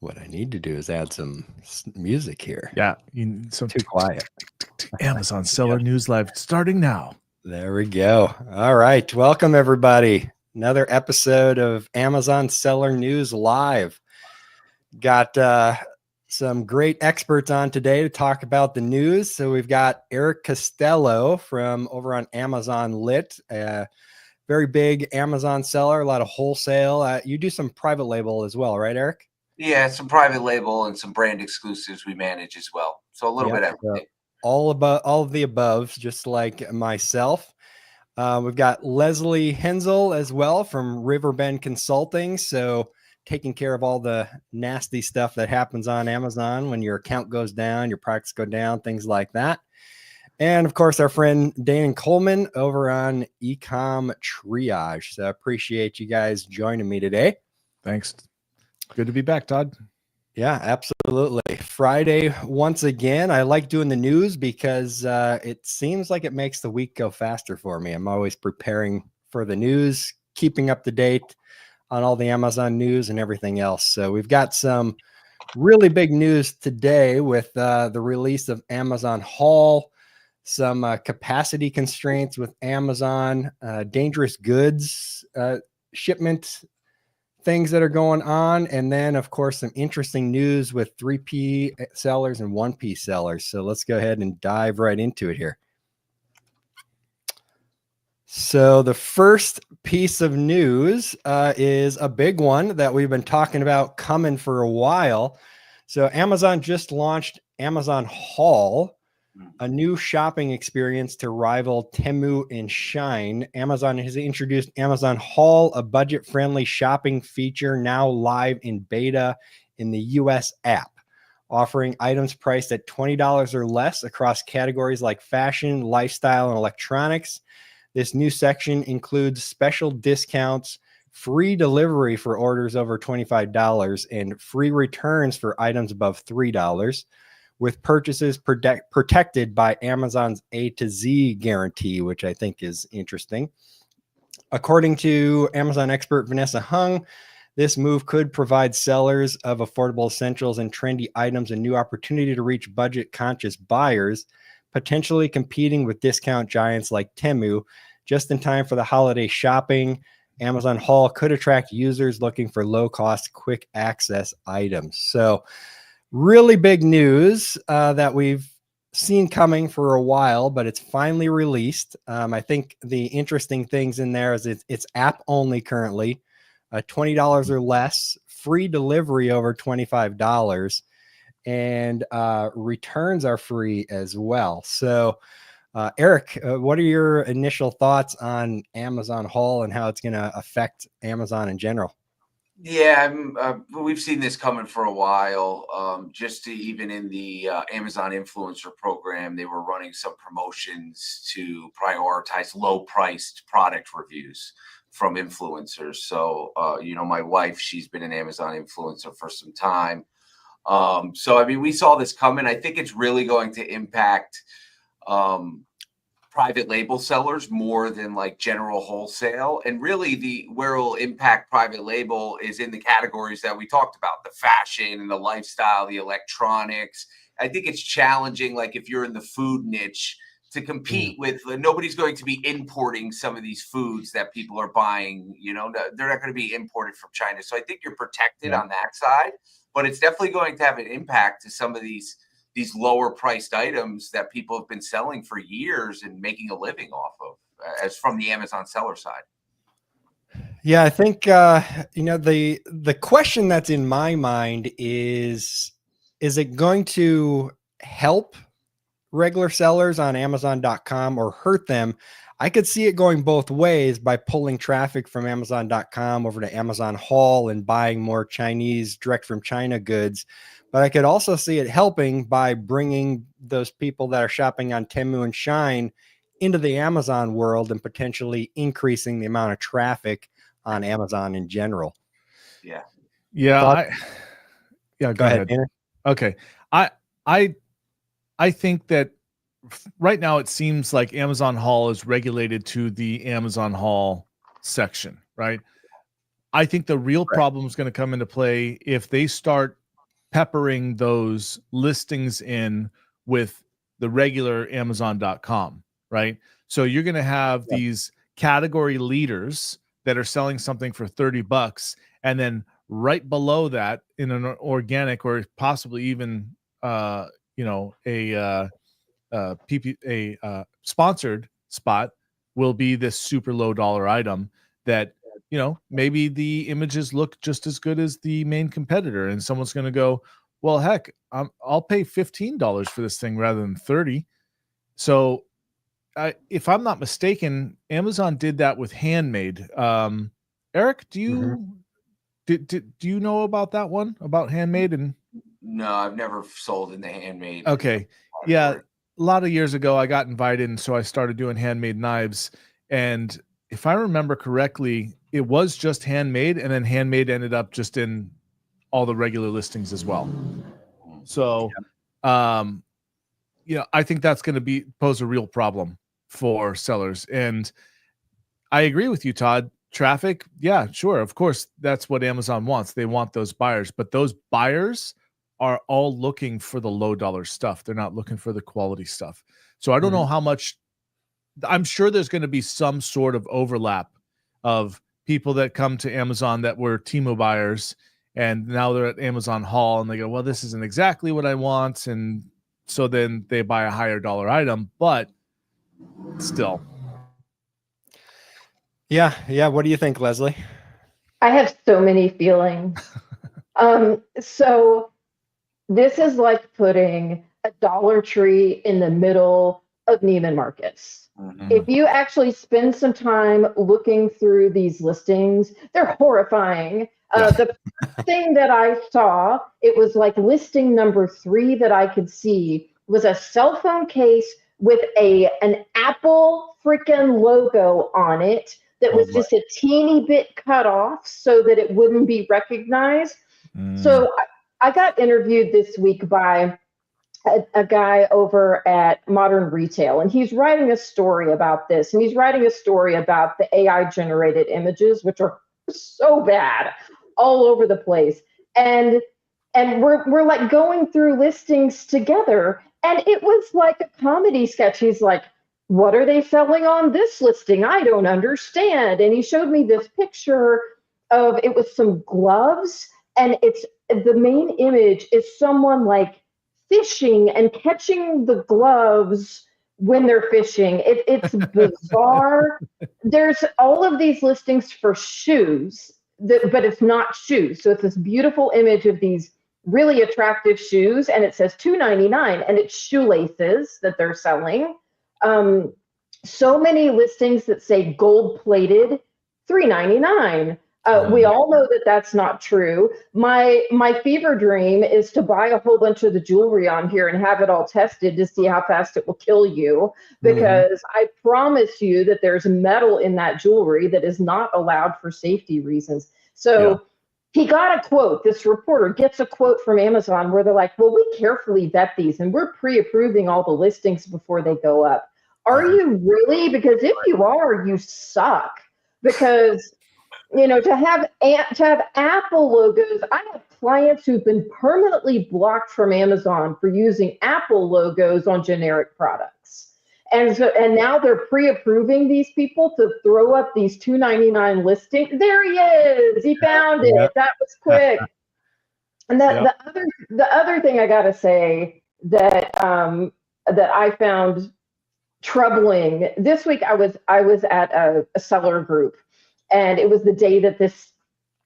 What I need to do is add some music here. Yeah, you need some Too quiet. Amazon Seller News Live starting now. There we go. All right. Welcome, everybody. Another episode of Amazon Seller News Live. Got some great experts on today to talk about the news. So we've got Eric Costello from over on Amazon Lit, very big Amazon seller, a lot of wholesale. You do some private label as well, right, Eric? Yeah, some private label and some brand exclusives we manage as well. So a little bit of everything. All of the above, just like myself. We've got Leslie Hensel as well from Riverbend Consulting. So taking care of all the nasty stuff that happens on Amazon when your account goes down, your products go down, things like that. And of course, our friend Dan Coleman over on Ecom Triage. So I appreciate you guys joining me today. Thanks. Good to be back, Todd. Yeah, absolutely. Friday, once again. I like doing the news because it seems like it makes the week go faster for me. I'm always preparing for the news, keeping up to date on all the Amazon news and everything else. So we've got some really big news today with the release of Amazon Haul, some capacity constraints with Amazon, dangerous goods shipment things that are going on, and then of course some interesting news with 3P sellers and 1P sellers. So let's go ahead and dive right into it here. So the first piece of news is a big one that we've been talking about coming for a while. So Amazon just launched Amazon Haul, a new shopping experience to rival Temu and Shine. Amazon has introduced Amazon Haul, a budget-friendly shopping feature now live in beta in the US app, offering items priced at $20 or less across categories like fashion, lifestyle, and electronics. This new section includes special discounts, free delivery for orders over $25, and free returns for items above $3. With purchases protected by Amazon's A to Z guarantee, which I think is interesting. According to Amazon expert Vanessa Hung, this move could provide sellers of affordable essentials and trendy items a new opportunity to reach budget-conscious buyers, potentially competing with discount giants like Temu. Just in time for the holiday shopping, Amazon Haul could attract users looking for low-cost, quick-access items. So, really big news that we've seen coming for a while, but it's finally released. I think the interesting things in there is it's app only currently, $20 or less, free delivery over $25, and returns are free as well. So, Eric, what are your initial thoughts on Amazon Haul and how it's going to affect Amazon in general? Yeah, we've seen this coming for a while. Just to even in the Amazon influencer program, they were running some promotions to prioritize low-priced product reviews from influencers. So, my wife, she's been an Amazon influencer for some time. So, I mean, we saw this coming. I think it's really going to impact private label sellers more than like general wholesale. And really where it'll impact private label is in the categories that we talked about, the fashion and the lifestyle, the electronics. I think it's challenging, like if you're in the food niche, to compete with, nobody's going to be importing some of these foods that people are buying, they're not going to be imported from China. So I think you're protected on that side, but it's definitely going to have an impact to some of these lower priced items that people have been selling for years and making a living off of, as from the Amazon seller side. Yeah, I think, the question that's in my mind is it going to help regular sellers on Amazon.com or hurt them? I could see it going both ways by pulling traffic from Amazon.com over to Amazon Haul and buying more Chinese direct from China goods. But I could also see it helping by bringing those people that are shopping on Temu and Shine into the Amazon world and potentially increasing the amount of traffic on Amazon in general. Yeah. Yeah. Go ahead. Tanner. Okay. I think that right now it seems like Amazon Haul is regulated to the Amazon Haul section, right? I think the real problem is going to come into play if they start peppering those listings in with the regular Amazon.com, right? So you're going to have these category leaders that are selling something for $30, and then right below that, in an organic or possibly even a sponsored spot, will be this super low dollar item that, maybe the images look just as good as the main competitor, and someone's going to go, well, heck, I'll pay $15 for this thing rather than 30. So if I'm not mistaken, Amazon did that with Handmade. Eric, do you do you know about that one, about Handmade? And no, I've never sold in the Handmade. Okay. Yeah. A lot of years ago, I got invited, and so I started doing handmade knives. And if I remember correctly, it was just Handmade, and then Handmade ended up just in all the regular listings as well. So, I think that's going to pose a real problem for sellers. And I agree with you, Todd. Traffic, yeah, sure. Of course, that's what Amazon wants. They want those buyers, but those buyers are all looking for the low dollar stuff. They're not looking for the quality stuff. So I don't know how much. I'm sure there's going to be some sort of overlap of people that come to Amazon that were Temu buyers, and now they're at Amazon Haul, and they go, well, this isn't exactly what I want. And so then they buy a higher dollar item, but still. Yeah. What do you think, Leslie? I have so many feelings. So this is like putting a Dollar Tree in the middle of Neiman Marcus. If you actually spend some time looking through these listings, they're horrifying. The thing that I saw, it was like listing number 3 that I could see was a cell phone case with an Apple freaking logo on it that was just a teeny bit cut off so that it wouldn't be recognized. So I got interviewed this week by a guy over at Modern Retail, and he's writing a story about this, and he's writing a story about the AI generated images, which are so bad all over the place. And we're like going through listings together, and it was like a comedy sketch. He's like, what are they selling on this listing? I don't understand. And he showed me this picture of, it was some gloves, and the main image is someone like fishing and catching the gloves when they're fishing. It's bizarre. There's all of these listings for shoes, but it's not shoes. So it's this beautiful image of these really attractive shoes, and it says $2.99, and it's shoelaces that they're selling. So many listings that say gold plated, $3.99. We all know that that's not true. My fever dream is to buy a whole bunch of the jewelry on here and have it all tested to see how fast it will kill you, because I promise you that there's metal in that jewelry that is not allowed for safety reasons. So he got a quote. This reporter gets a quote from Amazon where they're like, well, we carefully vet these, and we're pre-approving all the listings before they go up. Are you really? Because if you are, you suck. Because to have Apple logos, I have clients who've been permanently blocked from Amazon for using Apple logos on generic products. And now they're pre-approving these people to throw up these $2.99 listings. There he is. He found it. That was quick. And the other thing I gotta say that I found troubling this week, I was at a seller group, and it was the day that this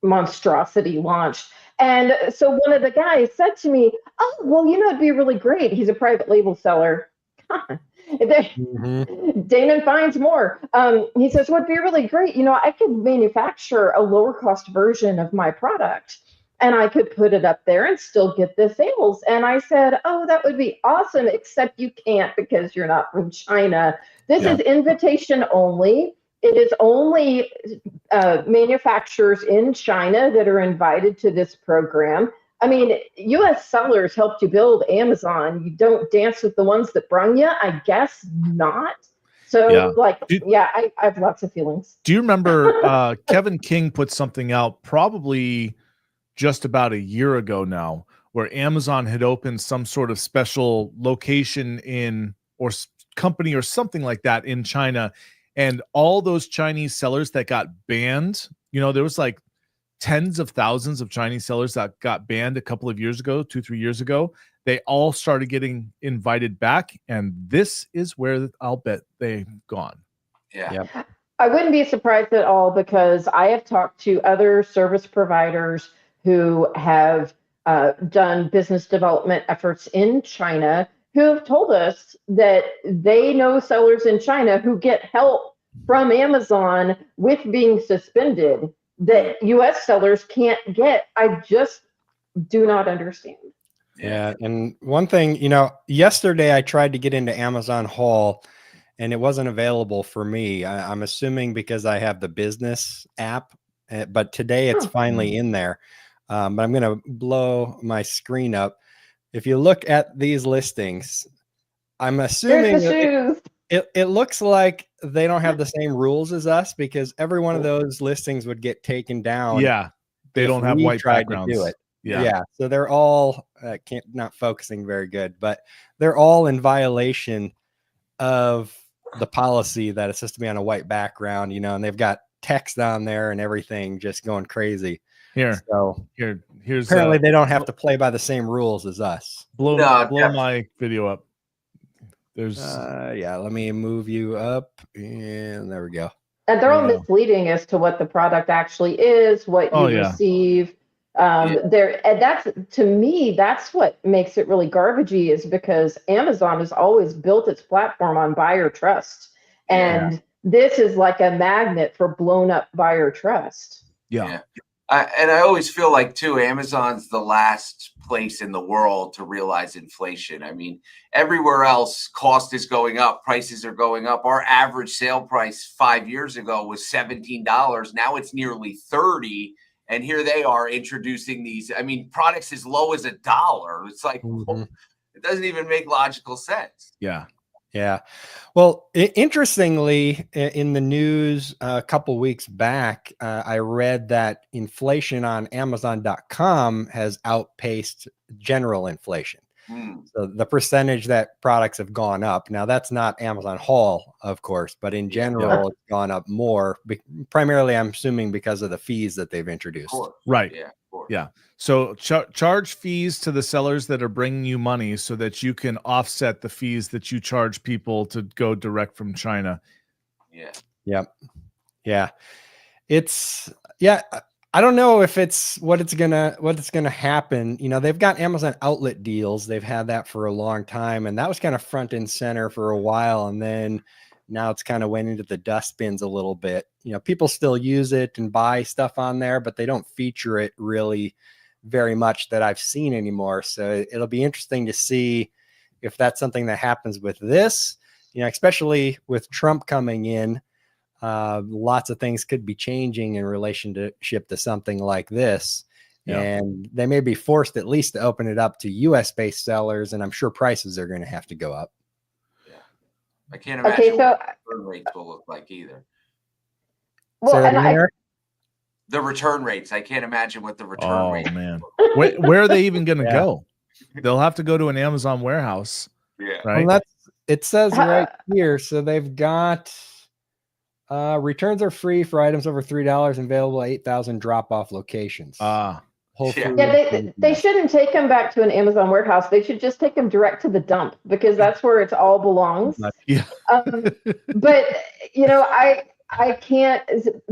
monstrosity launched. And so one of the guys said to me, oh, well, it'd be really great. He's a private label seller. Damon finds more. He says, well, it'd be really great. I could manufacture a lower cost version of my product, and I could put it up there and still get the sales. And I said, oh, that would be awesome, except you can't because you're not from China. This is invitation only. It is only manufacturers in China that are invited to this program. I mean, U.S. sellers helped you build Amazon. You don't dance with the ones that brung you? I guess not. So, I have lots of feelings. Do you remember Kevin King put something out probably just about a year ago now, where Amazon had opened some sort of special location in or company or something like that in China, and all those Chinese sellers that got banned, there was like tens of thousands of Chinese sellers that got banned a couple of years ago, 2-3 years ago. They all started getting invited back, and this is where I'll bet they've gone. Yeah. Yep. I wouldn't be surprised at all, because I have talked to other service providers who have done business development efforts in China, who have told us that they know sellers in China who get help from Amazon with being suspended that US sellers can't get. I just do not understand. Yeah. And one thing, yesterday I tried to get into Amazon Haul and it wasn't available for me. I'm assuming because I have the business app, but today it's finally in there. But I'm going to blow my screen up. If you look at these listings, I'm assuming it looks like they don't have the same rules as us, because every one of those listings would get taken down. Yeah. They don't have white backgrounds. To do it. Yeah. So they're all not focusing very good, but they're all in violation of the policy that it's supposed to be on a white background, and they've got text on there and everything just going crazy. Here's apparently they don't have to play by the same rules as us. Blow my video up. There's let me move you up, and there we go. And they're all misleading as to what the product actually is, what you receive. There, and that's, to me, that's what makes it really garbagey, is because Amazon has always built its platform on buyer trust, and this is like a magnet for blown up buyer trust. And I always feel like too, Amazon's the last place in the world to realize inflation. I mean, everywhere else, cost is going up, prices are going up. Our average sale price 5 years ago was $17. Now it's nearly $30. And here they are introducing these, products as low as $1. It's like, it doesn't even make logical sense. Yeah. Yeah. Well, interestingly, in the news a couple weeks back, I read that inflation on Amazon.com has outpaced general inflation. So the percentage that products have gone up. Now, that's not Amazon Haul, of course, but in general, it's gone up more. Primarily, I'm assuming because of the fees that they've introduced. Right. Yeah. Yeah. So charge fees to the sellers that are bringing you money so that you can offset the fees that you charge people to go direct from China. Yeah. Yep. Yeah. I don't know if it's what's gonna happen. They've got Amazon outlet deals. They've had that for a long time, and that was kind of front and center for a while. And then now it's kind of went into the dustbins a little bit. People still use it and buy stuff on there, but they don't feature it really very much that I've seen anymore. So it'll be interesting to see if that's something that happens with this, especially with Trump coming in. Lots of things could be changing in relationship to something like this. And they may be forced at least to open it up to US based sellers. And I'm sure prices are going to have to go up. I can't imagine what the return rates will look like either. Well, the return rates. I can't imagine what the return rates. Oh man, where are they even going to go? They'll have to go to an Amazon warehouse. Yeah, right. Well, it says right here. So they've got returns are free for items over $3 and available at 8,000 drop-off locations. They shouldn't take them back to an Amazon warehouse. They should just take them direct to the dump, because that's where it all belongs. Yeah. But I can't,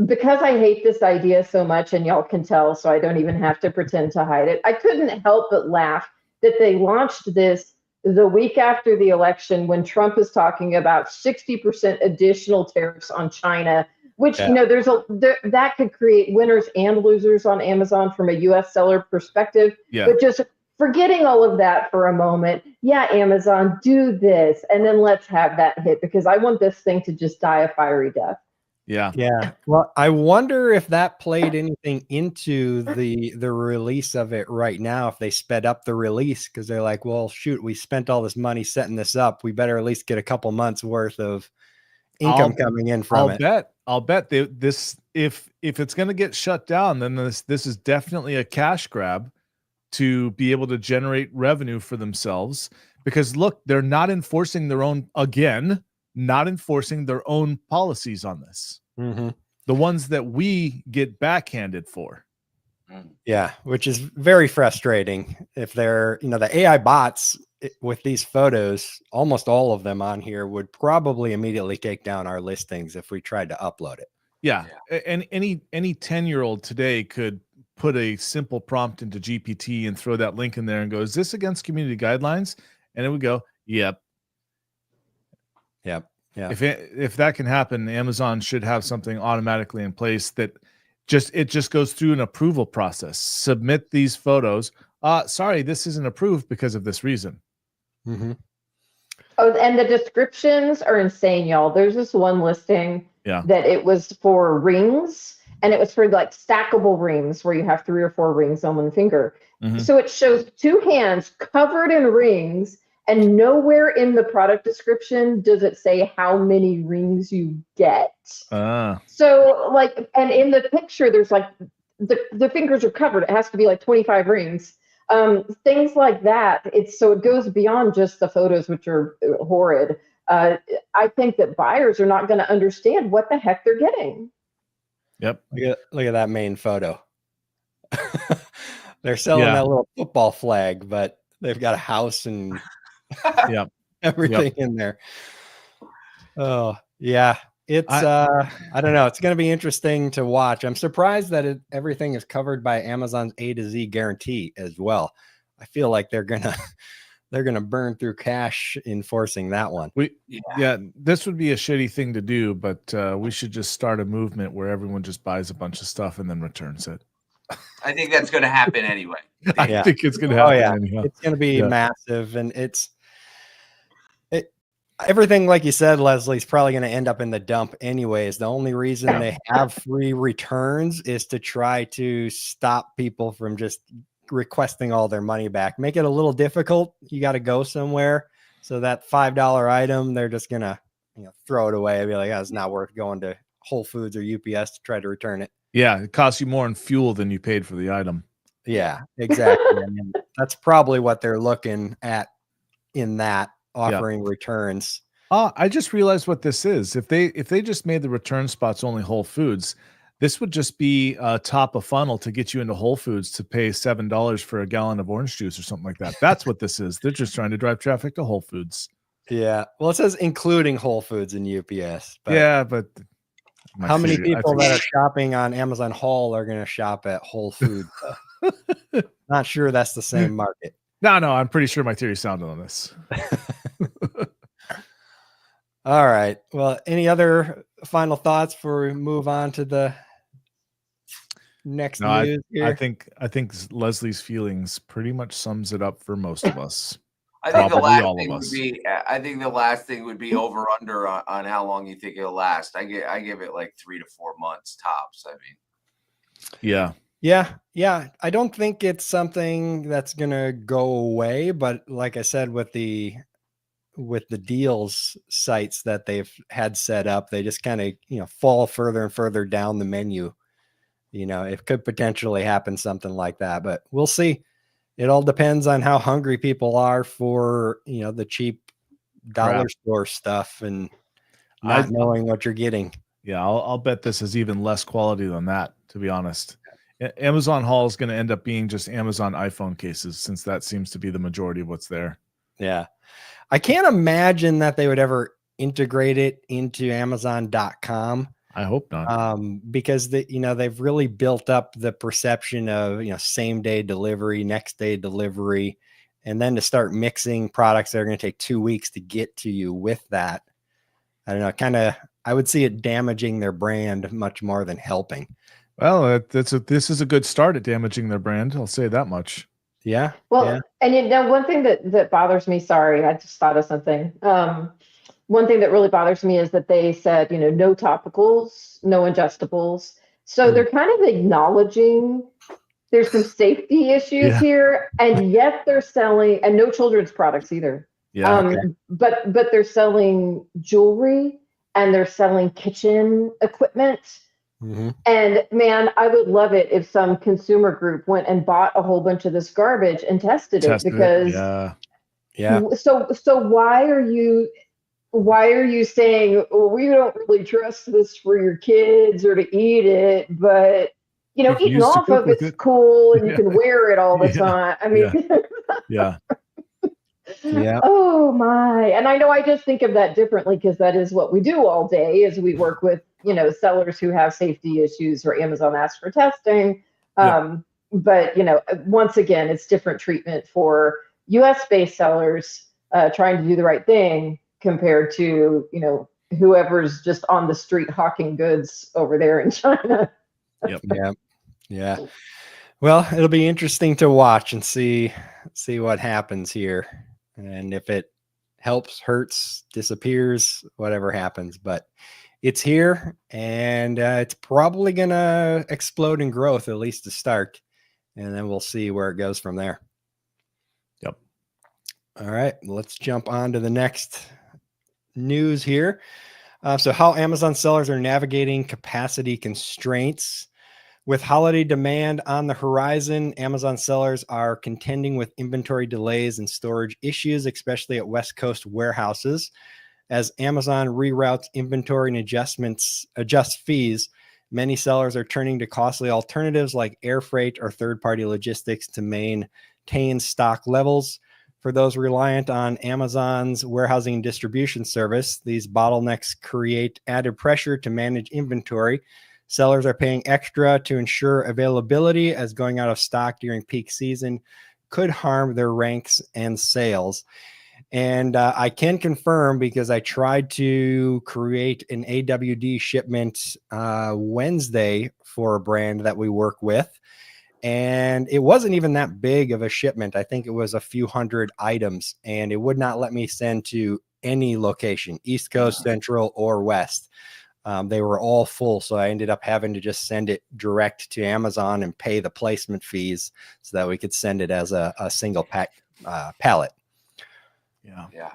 because I hate this idea so much, and y'all can tell, so I don't even have to pretend to hide it. I couldn't help but laugh that they launched this the week after the election, when Trump is talking about 60% additional tariffs on China, which, that could create winners and losers on Amazon from a US seller perspective. Yeah. But just forgetting all of that for a moment, Amazon, do this, and then let's have that hit, because I want this thing to just die a fiery death. Yeah. Well, I wonder if that played anything into the release of it right now, if they sped up the release, because they're like, well, shoot, we spent all this money setting this up. We better at least get a couple months worth of income coming in from it. I'll bet this, if it's going to get shut down, then this is definitely a cash grab to be able to generate revenue for themselves. Because look, they're not enforcing their own, again, not enforcing their own policies on this. Mm-hmm. The ones that we get backhanded for. Yeah, which is very frustrating. If they're, the AI bots with these photos, almost all of them on here would probably immediately take down our listings if we tried to upload it. Yeah. And any 10-year-old today could put a simple prompt into GPT and throw that link in there and go, is this against community guidelines? And it would go, yep. Yeah. If that can happen, Amazon should have something automatically in place that just goes through an approval process. Submit these photos. Sorry, this isn't approved because of this reason. Mm-hmm. Oh, and the descriptions are insane, y'all. There's this one listing that it was for rings, and it was for like stackable rings where you have 3 or 4 rings on one finger. Mm-hmm. So it shows 2 hands covered in rings, and nowhere in the product description does it say how many rings you get. So like, and in the picture, there's like the fingers are covered. It has to be like 25 rings. Things like that. So it goes beyond just the photos, which are horrid. I think that buyers are not going to understand what the heck they're getting. Yep. Look at that main photo. They're selling that little football flag, but they've got a house and everything in there. Oh yeah. It's I don't know. It's going to be interesting to watch. I'm surprised that everything is covered by Amazon's A to Z guarantee as well. I feel like they're gonna burn through cash enforcing that one. This would be a shitty thing to do, but we should just start a movement where everyone just buys a bunch of stuff and then returns it. I think that's going to happen anyway. I think it's going to happen. Anyhow. It's going to be massive, and everything, like you said, Leslie, is probably going to end up in the dump anyways. The only reason they have free returns is to try to stop people from just requesting all their money back. Make it a little difficult. You got to go somewhere. So that $5 item, they're just going to throw it away and be like, it's not worth going to Whole Foods or UPS to try to return it. Yeah, it costs you more in fuel than you paid for the item. Yeah, exactly. I mean, that's probably what they're looking at in that. Offering returns. I just realized what this is. If they just made the return spots only Whole Foods, this would just be top of funnel to get you into Whole Foods to pay $7 for a gallon of orange juice or something like that. That's what this is. They're just trying to drive traffic to Whole Foods. Yeah. Well, it says including Whole Foods and UPS. But how many people that are shopping on Amazon Haul are going to shop at Whole Foods? Not sure that's the same market. No, I'm pretty sure my theory's sounded on this. All right. Well, any other final thoughts before we move on to the next news here? I think Leslie's feelings pretty much sums it up for most of us. I think the last thing would be over under on how long you think it'll last. I give it like 3 to 4 months tops. I mean, Yeah. I don't think it's something that's going to go away, but like I said, with the deals sites that they've had set up, they just kind of, fall further and further down the menu. It could potentially happen something like that, but we'll see. It all depends on how hungry people are for, the cheap dollar store stuff and not knowing what you're getting. Yeah. I'll bet this is even less quality than that, to be honest. Amazon Haul is going to end up being just Amazon iPhone cases, since that seems to be the majority of what's there. Yeah. I can't imagine that they would ever integrate it into Amazon.com. I hope not. Because they've really built up the perception of, same day delivery, next day delivery, and then to start mixing products that are going to take 2 weeks to get to you with that. I don't know, I would see it damaging their brand much more than helping. Well, this is a good start at damaging their brand. I'll say that much. Yeah. Well, and one thing that bothers me, sorry, I just thought of something. One thing that really bothers me is that they said, no topicals, no ingestibles. So they're kind of acknowledging there's some safety issues here, and yet they're selling, and no children's products either. Yeah. But they're selling jewelry and they're selling kitchen equipment. And man, I would love it if some consumer group went and bought a whole bunch of this garbage and tested it, because yeah. So why are you saying, well, we don't really trust this for your kids or to eat it, but eating off of it's cool and you can wear it all the time. I mean, yeah. Oh my. And I know I just think of that differently, because that is what we do all day, is we work with, sellers who have safety issues or Amazon asks for testing. But, once again, it's different treatment for US based sellers trying to do the right thing compared to, whoever's just on the street hawking goods over there in China. Yeah. Well, it'll be interesting to watch and see what happens here. And if it helps, hurts, disappears, whatever happens, but it's here, and it's probably going to explode in growth, at least to start. And then we'll see where it goes from there. Yep. All right, let's jump on to the next news here. So how Amazon sellers are navigating capacity constraints. With holiday demand on the horizon, Amazon sellers are contending with inventory delays and storage issues, especially at West Coast warehouses. As Amazon reroutes inventory and adjusts fees, many sellers are turning to costly alternatives like air freight or third-party logistics to maintain stock levels. For those reliant on Amazon's warehousing and distribution service, these bottlenecks create added pressure to manage inventory. Sellers are paying extra to ensure availability, as going out of stock during peak season could harm their ranks and sales. And I can confirm, because I tried to create an AWD shipment Wednesday for a brand that we work with, and it wasn't even that big of a shipment. I think it was a few hundred items, and it would not let me send to any location, East Coast, Central, or West. They were all full, so I ended up having to just send it direct to Amazon and pay the placement fees so that we could send it as a single pallet. Yeah.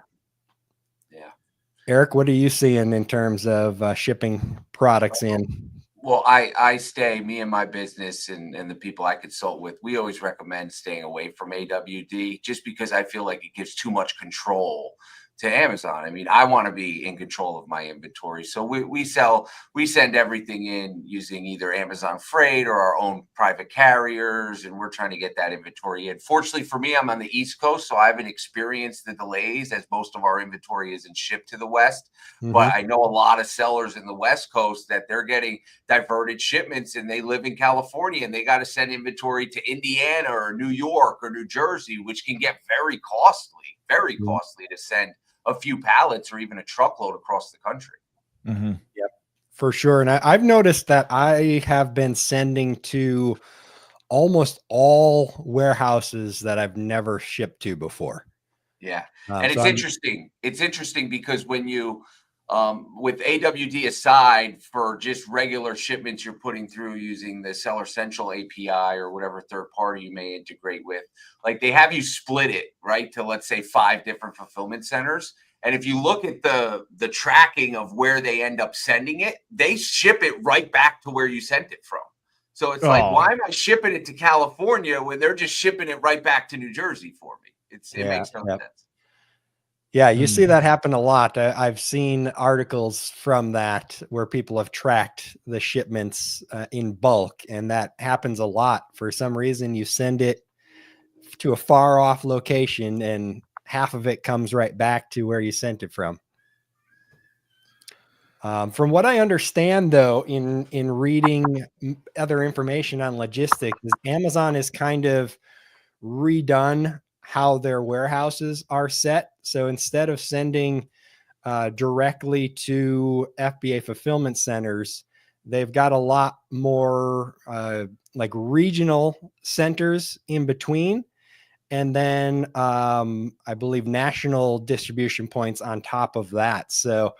Eric, what are you seeing in terms of shipping products in? Well, me and my business and the people I consult with, we always recommend staying away from AWD, just because I feel like it gives too much control to Amazon. I mean, I want to be in control of my inventory. So we send everything in using either Amazon Freight or our own private carriers, and we're trying to get that inventory in. Fortunately for me, I'm on the East Coast, so I haven't experienced the delays, as most of our inventory isn't shipped to the West. But I know a lot of sellers in the West Coast that they're getting diverted shipments, and they live in California, and they got to send inventory to Indiana or New York or New Jersey, which can get very costly to send a few pallets or even a truckload across the country. Yep, for sure. And I've noticed that I have been sending to almost all warehouses that I've never shipped to before. Yeah. And it's interesting. It's interesting because when you, with AWD aside, for just regular shipments you're putting through using the Seller Central API or whatever third party you may integrate with, like they have you split it, right, to let's say 5 different fulfillment centers. And if you look at the tracking of where they end up sending it, they ship it right back to where you sent it from. So it's like, why am I shipping it to California when they're just shipping it right back to New Jersey for me? It makes no sense. Yeah, you see that happen a lot. I've seen articles from that where people have tracked the shipments in bulk, and that happens a lot. For some reason, you send it to a far off location and half of it comes right back to where you sent it from. From what I understand, though, in reading other information on logistics, Amazon is kind of redone how their warehouses are set. So instead of sending directly to FBA fulfillment centers, they've got a lot more like regional centers in between. And then I believe national distribution points on top of that. So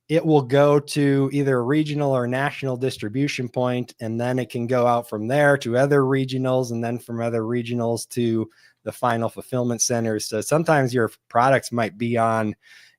it will go to either a regional or national distribution point, and then it can go out from there to other regionals, and then from other regionals to the final fulfillment centers. So sometimes your products might be on,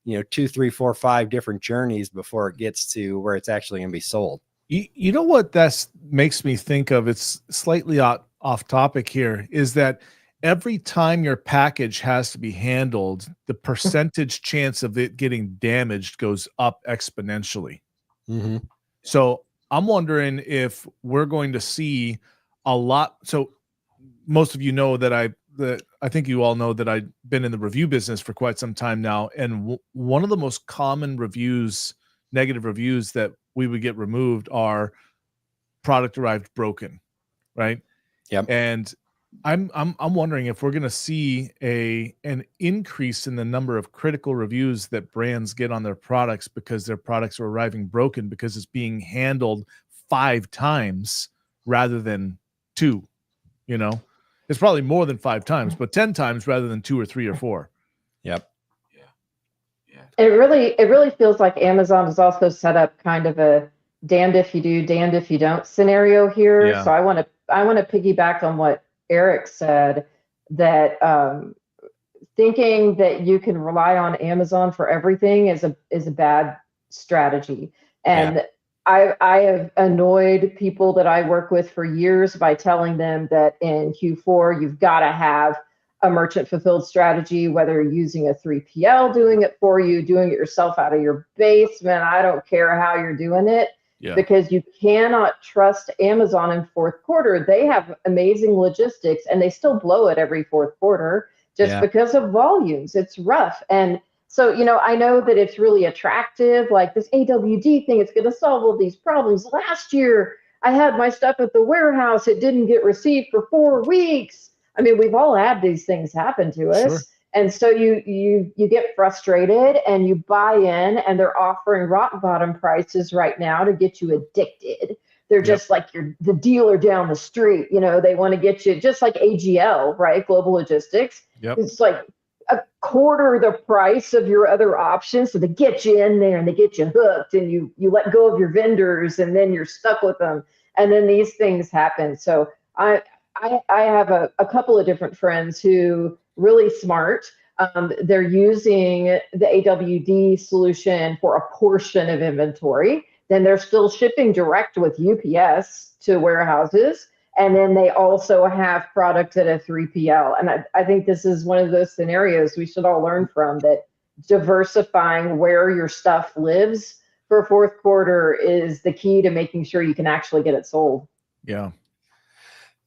2, 3, 4, 5 different journeys before it gets to where it's actually going to be sold. You know what that makes me think of? It's slightly off topic here, is that every time your package has to be handled, the percentage chance of it getting damaged goes up exponentially. Mm-hmm. So I'm wondering if we're going to see a lot. So most of you know that I think you all know that I've been in the review business for quite some time now. And one of the most common reviews, negative reviews that we would get removed are product arrived broken, right? Yep. And I'm wondering if we're going to see an increase in the number of critical reviews that brands get on their products because their products are arriving broken because it's being handled 5 times rather than 2. You know, it's probably more than 5 times, but 10 times rather than 2 or 3 or 4. Yep. Yeah. It really feels like Amazon is also set up kind of a damned if you do, damned if you don't scenario here. Yeah. So I want to piggyback on what Eric said, that thinking that you can rely on Amazon for everything is a bad strategy. And I have annoyed people that I work with for years by telling them that in Q4 you've got to have a merchant fulfilled strategy, whether you're using a 3PL doing it for you, doing it yourself out of your basement. I don't care how you're doing it. Yeah. Because you cannot trust Amazon in fourth quarter. They have amazing logistics and they still blow it every fourth quarter just because of volumes. It's rough. And so, I know that it's really attractive, like this AWD thing, it's going to solve all these problems. Last year, I had my stuff at the warehouse. It didn't get received for 4 weeks. I mean, we've all had these things happen to us. Sure. And so you get frustrated and you buy in, and they're offering rock bottom prices right now to get you addicted. They're just like the dealer down the street. They want to get you just like AGL, right? Global Logistics. Yep. It's like a quarter the price of your other options. So they get you in there and they get you hooked, and you let go of your vendors, and then you're stuck with them. And then these things happen. So I have a couple of different friends who really smart. They're using the AWD solution for a portion of inventory. Then they're still shipping direct with UPS to warehouses. And then they also have product at a 3PL. And I think this is one of those scenarios we should all learn from, that diversifying where your stuff lives for fourth quarter is the key to making sure you can actually get it sold. Yeah.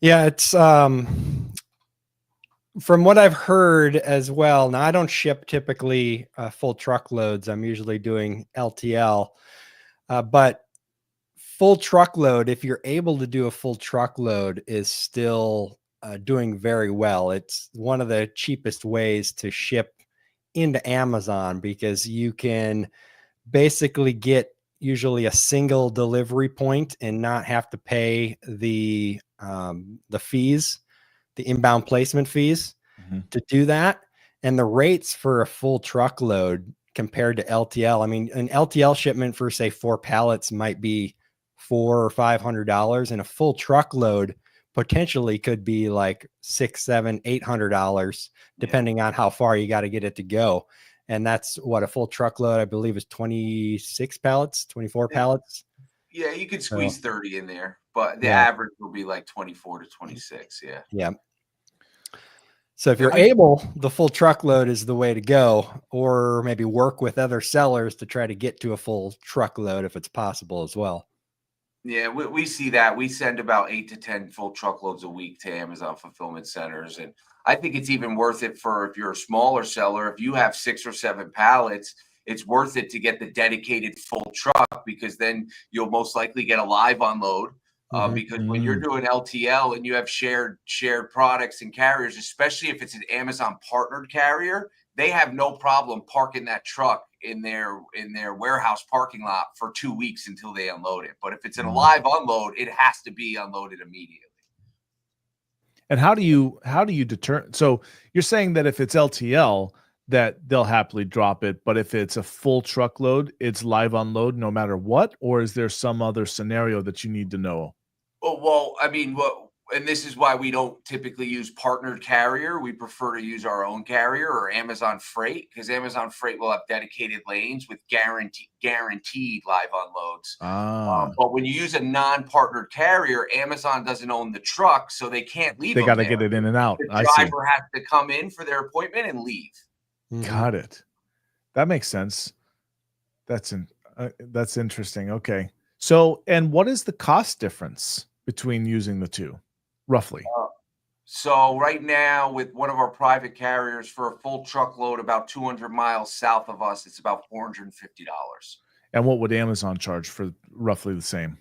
Yeah, it's from what I've heard as well. Now, I don't ship typically full truckloads. I'm usually doing LTL, but full truckload, if you're able to do a full truckload, is still doing very well. It's one of the cheapest ways to ship into Amazon because you can basically get usually a single delivery point and not have to pay the fees, the inbound placement fees to do that. And the rates for a full truckload compared to LTL, I mean, an LTL shipment for say 4 pallets might be $400 or $500, and a full truckload potentially could be like $600, $700, $800, depending on how far you got to get it to go. And that's what a full truckload, I believe, is 26 pallets, 24 pallets. Yeah, you could squeeze 30 in there, but the average will be like 24 to 26. Yeah. Yeah. So if you're able, the full truckload is the way to go, or maybe work with other sellers to try to get to a full truckload if it's possible as well. Yeah, we see that. We send about 8 to 10 full truckloads a week to Amazon fulfillment centers. And I think it's even worth it for if you're a smaller seller. If you have 6 or 7 pallets, it's worth it to get the dedicated full truck, because then you'll most likely get a live unload. Because when you're doing LTL and you have shared products and carriers, especially if it's an Amazon partnered carrier, they have no problem parking that truck in their warehouse parking lot for 2 weeks until they unload it. But if it's in a live unload, it has to be unloaded immediately. And how do you deter? So you're saying that if it's LTL, that they'll happily drop it, but if it's a full truckload, it's live unload no matter what? Or is there some other scenario that you need to know? Well, I mean, and this is why we don't typically use partnered carrier. We prefer to use our own carrier or Amazon Freight, because Amazon Freight will have dedicated lanes with guaranteed live unloads. But when you use a non-partnered carrier, Amazon doesn't own the truck, so they can't leave. They got to get it in and out. The driver has to come in for their appointment and leave. Got it. That makes sense. That's interesting. Okay. So, and what is the cost difference between using the two, roughly? So right now, with one of our private carriers for a full truckload about 200 miles south of us, it's about $450. And what would Amazon charge for roughly the same?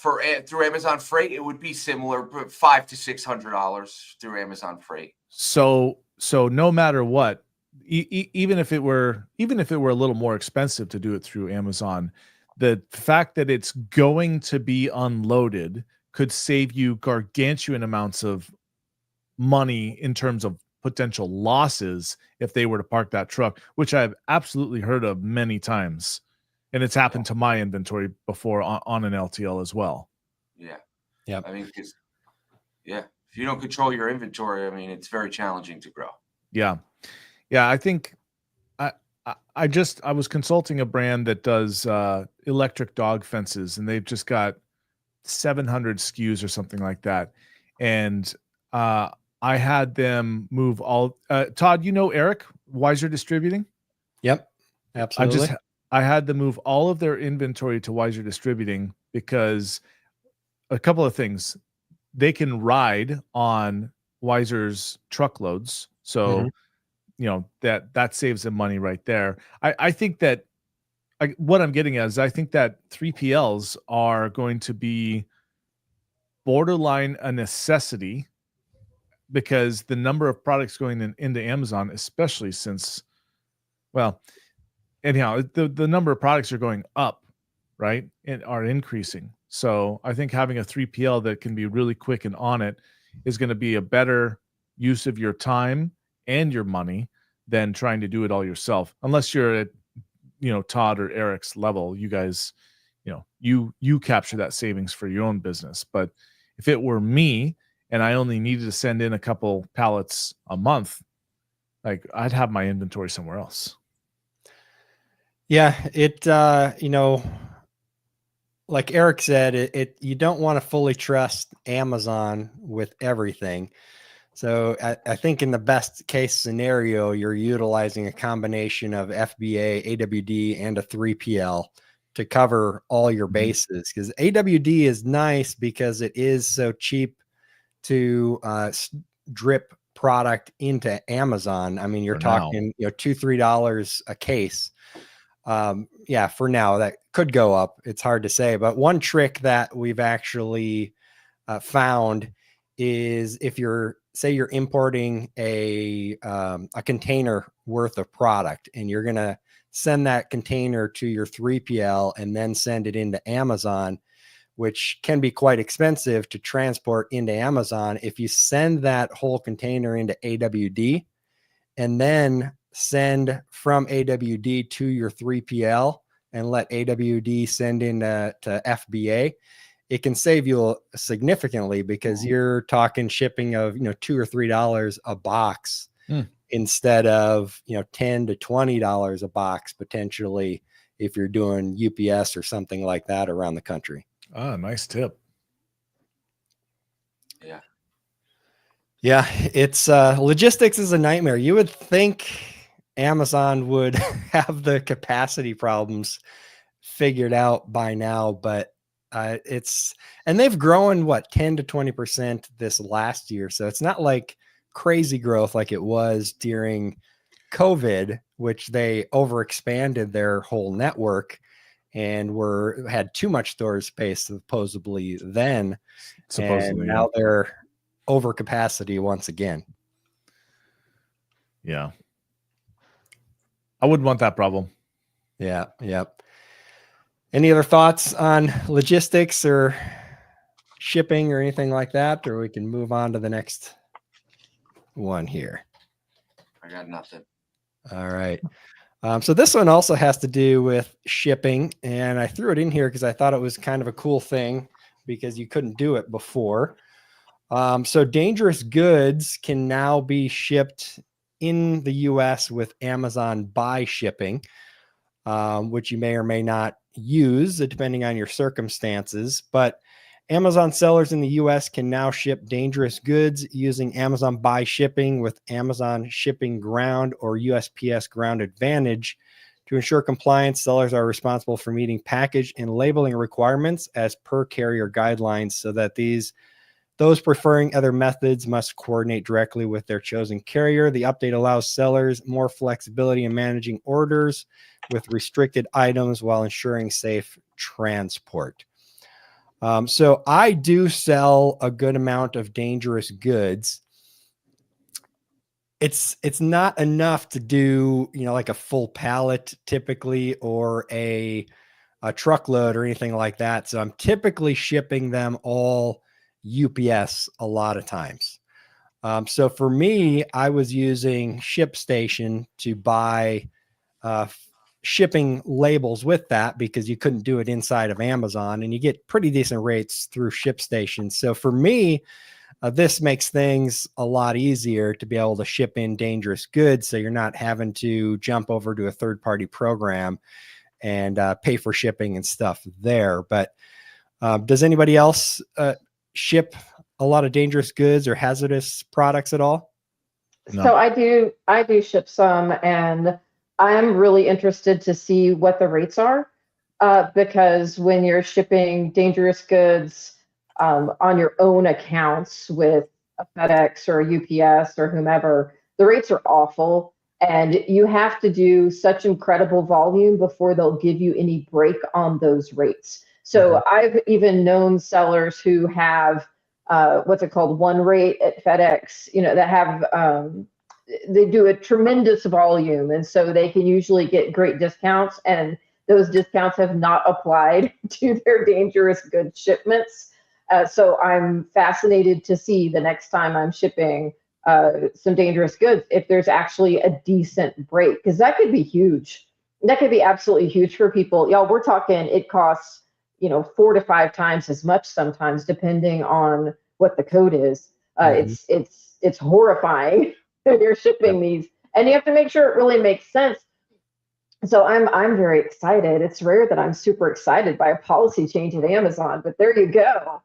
Through Amazon Freight, it would be similar, but $500 to $600 through Amazon Freight. So no matter what, even if it were a little more expensive to do it through Amazon, the fact that it's going to be unloaded could save you gargantuan amounts of money in terms of potential losses if they were to park that truck, which I've absolutely heard of many times. And it's happened to my inventory before on an LTL as well. Yeah. Yeah. I mean, if you don't control your inventory, I mean, it's very challenging to grow. Yeah. Yeah. I think I was consulting a brand that does electric dog fences, and they've just got 700 SKUs or something like that. And I had them move all. Todd, you know Eric Weiser Distributing? Yep, absolutely. I had them move all of their inventory to Weiser Distributing because a couple of things. They can ride on Weiser's truckloads, so that saves them money right there. I think that what I'm getting at is I think that 3PLs are going to be borderline a necessity, because the number of products going into Amazon, especially since, well, anyhow, the number of products are going up, right, and are increasing. So I think having a 3PL that can be really quick and on it is going to be a better use of your time and your money than trying to do it all yourself. Unless you're at, Todd or Eric's level, you guys, you capture that savings for your own business. But if it were me and I only needed to send in a couple pallets a month, like, I'd have my inventory somewhere else. Yeah, like Eric said, you don't want to fully trust Amazon with everything. So I think in the best case scenario, you're utilizing a combination of FBA, AWD, and a 3PL to cover all your bases. Because AWD is nice because it is so cheap to drip product into Amazon. I mean, you're talking $2-3 a case. For now, that could go up. It's hard to say, but one trick that we've actually found is if you're importing a container worth of product, and you're going to send that container to your 3PL and then send it into Amazon, which can be quite expensive to transport into Amazon. If you send that whole container into AWD and then send from AWD to your 3PL and let AWD send in to FBA, it can save you significantly, because you're talking shipping of $2 or $3 a box instead of $10 to $20 a box potentially if you're doing UPS or something like that around the country. Ah, nice tip. Yeah, it's logistics is a nightmare. You would think Amazon would have the capacity problems figured out by now, but and they've grown 10 to 20% this last year. So it's not like crazy growth like it was during COVID, which they overexpanded their whole network and had too much storage space supposedly then. And now they're over capacity once again. Yeah. I wouldn't want that problem. Yeah. Yep. Any other thoughts on logistics or shipping or anything like that? Or we can move on to the next one here. I got nothing. All right. So this one also has to do with shipping, and I threw it in here because I thought it was kind of a cool thing because you couldn't do it before. So dangerous goods can now be shipped in the US with Amazon Buy shipping, which you may or may not use depending on your circumstances. But Amazon sellers in the US can now ship dangerous goods using Amazon Buy shipping with Amazon Shipping Ground or USPS Ground Advantage. To ensure compliance, sellers are responsible for meeting package and labeling requirements as per carrier guidelines, so that those preferring other methods must coordinate directly with their chosen carrier. The update allows sellers more flexibility in managing orders with restricted items while ensuring safe transport. So I do sell a good amount of dangerous goods. It's not enough to do, like a full pallet typically, or a truckload or anything like that. So I'm typically shipping them all UPS a lot of times. So for me, I was using ShipStation to buy shipping labels with that, because you couldn't do it inside of Amazon, and you get pretty decent rates through ShipStation. So for me, this makes things a lot easier to be able to ship in dangerous goods, so you're not having to jump over to a third-party program and pay for shipping and stuff there. But does anybody else ship a lot of dangerous goods or hazardous products at all? No. So I do ship some, and I'm really interested to see what the rates are, because when you're shipping dangerous goods on your own accounts with a FedEx or a UPS or whomever, the rates are awful. And you have to do such incredible volume before they'll give you any break on those rates. So I've even known sellers who have what's it called, one rate at FedEx, that have they do a tremendous volume, and so they can usually get great discounts, and those discounts have not applied to their dangerous goods shipments. So I'm fascinated to see the next time I'm shipping some dangerous goods, if there's actually a decent break, because that could be huge. That could be absolutely huge for people. Y'all, we're talking it costs 4 to 5 times as much sometimes, depending on what the code is. It's horrifying when you're shipping these, and you have to make sure it really makes sense. So I'm very excited. It's rare that I'm super excited by a policy change at Amazon, but there you go.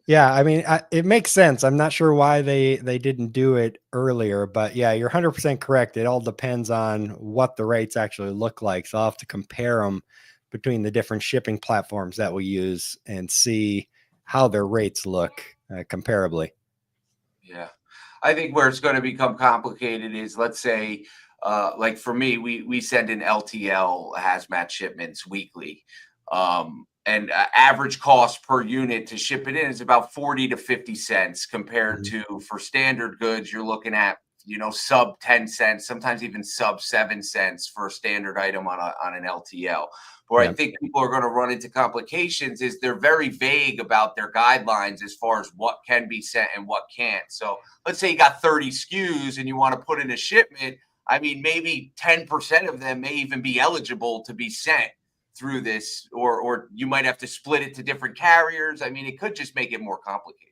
Yeah, I mean, it makes sense. I'm not sure why they didn't do it earlier, but yeah, you're 100% correct. It all depends on what the rates actually look like. So I'll have to compare them between the different shipping platforms that we use and see how their rates look comparably. Yeah. I think where it's going to become complicated is, let's say, like for me, we send in LTL hazmat shipments weekly. And average cost per unit to ship it in is about 40 to 50 cents compared to, for standard goods, you're looking at, sub 10 cents, sometimes even sub 7 cents for a standard item on an LTL. Where I think people are going to run into complications is they're very vague about their guidelines as far as what can be sent and what can't. So let's say you got 30 SKUs and you want to put in a shipment. I mean, maybe 10% of them may even be eligible to be sent through this, or you might have to split it to different carriers. I mean, it could just make it more complicated.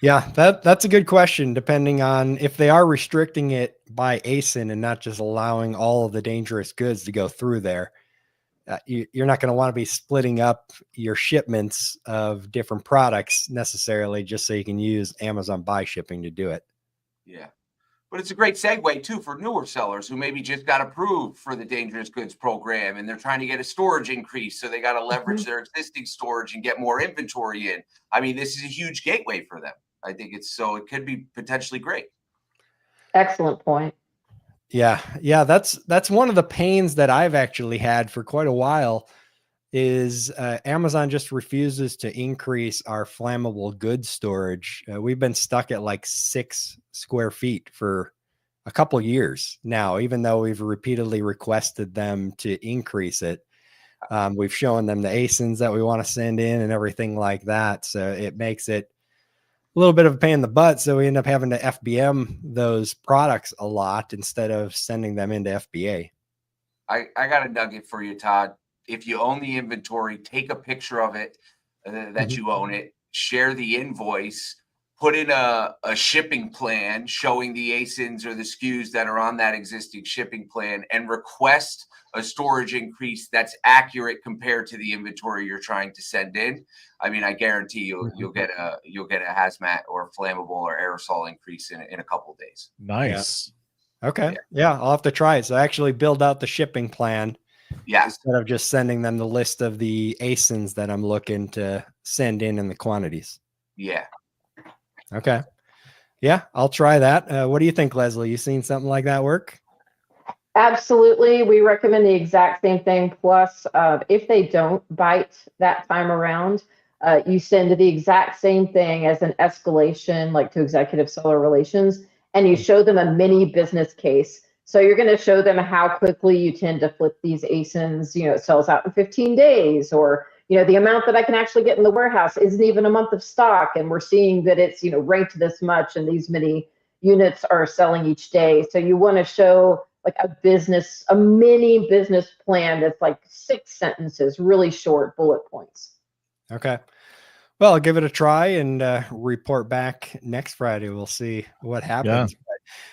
Yeah, that's a good question, depending on if they are restricting it by ASIN and not just allowing all of the dangerous goods to go through there. You're not going to want to be splitting up your shipments of different products necessarily just so you can use Amazon Buy shipping to do it. Yeah. But it's a great segue, too, for newer sellers who maybe just got approved for the dangerous goods program and they're trying to get a storage increase. So they got to leverage their existing storage and get more inventory in. I mean, this is a huge gateway for them. I think it could be potentially great. Excellent point. Yeah. That's one of the pains that I've actually had for quite a while is Amazon just refuses to increase our flammable goods storage. We've been stuck at like 6 square feet for a couple years now, even though we've repeatedly requested them to increase it. We've shown them the ASINs that we want to send in and everything like that. So it makes it a little bit of a pain in the butt. So we end up having to FBM those products a lot instead of sending them into FBA. I got a nugget for you, Todd. If you own the inventory, take a picture of it that you own it. share the invoice, put in a shipping plan showing the ASINs or the SKUs that are on that existing shipping plan, and request a storage increase that's accurate compared to the inventory you're trying to send in. I mean, I guarantee you'll get a hazmat or flammable or aerosol increase in a couple of days. Nice. Yeah. Okay. Yeah, I'll have to try it. So actually build out the shipping plan. Yes. Instead of just sending them the list of the ASINs that I'm looking to send in the quantities. Yeah. Okay. Yeah, I'll try that. What do you think, Leslie? You seen something like that work? Absolutely. We recommend the exact same thing. Plus, if they don't bite that time around, you send the exact same thing as an escalation, like to executive seller relations, and you show them a mini business case. So you're going to show them how quickly you tend to flip these ASINs. It sells out in 15 days, or the amount that I can actually get in the warehouse isn't even a month of stock, and we're seeing that it's ranked this much, and these many units are selling each day. So you want to show like a mini business plan that's like 6 sentences, really short bullet points. Okay. Well, I'll give it a try and report back next Friday. We'll see what happens.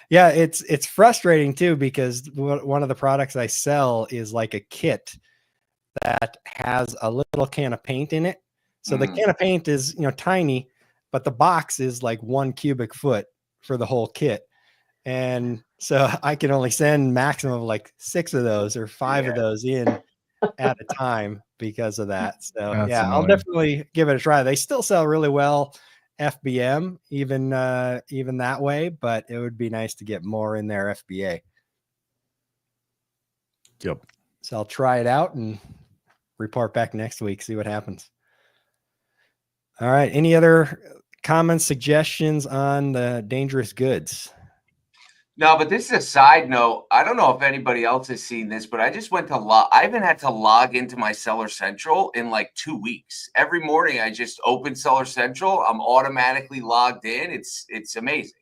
Yeah, it's frustrating too, because one of the products I sell is like a kit that has a little can of paint in it. So the can of paint is, tiny, but the box is like 1 cubic foot for the whole kit. And so I can only send maximum of like 6 of those or 5 of those in at a time because of that. So That's yeah, annoying. I'll definitely give it a try. They still sell really well FBM, even that way, but it would be nice to get more in their FBA. Yep. So I'll try it out and report back next week, see what happens. All right. Any other comments, suggestions on the dangerous goods? No, but this is a side note. I don't know if anybody else has seen this, but I just went to I haven't had to log into my Seller Central in like 2 weeks. Every morning I just open Seller Central. I'm automatically logged in. It's amazing.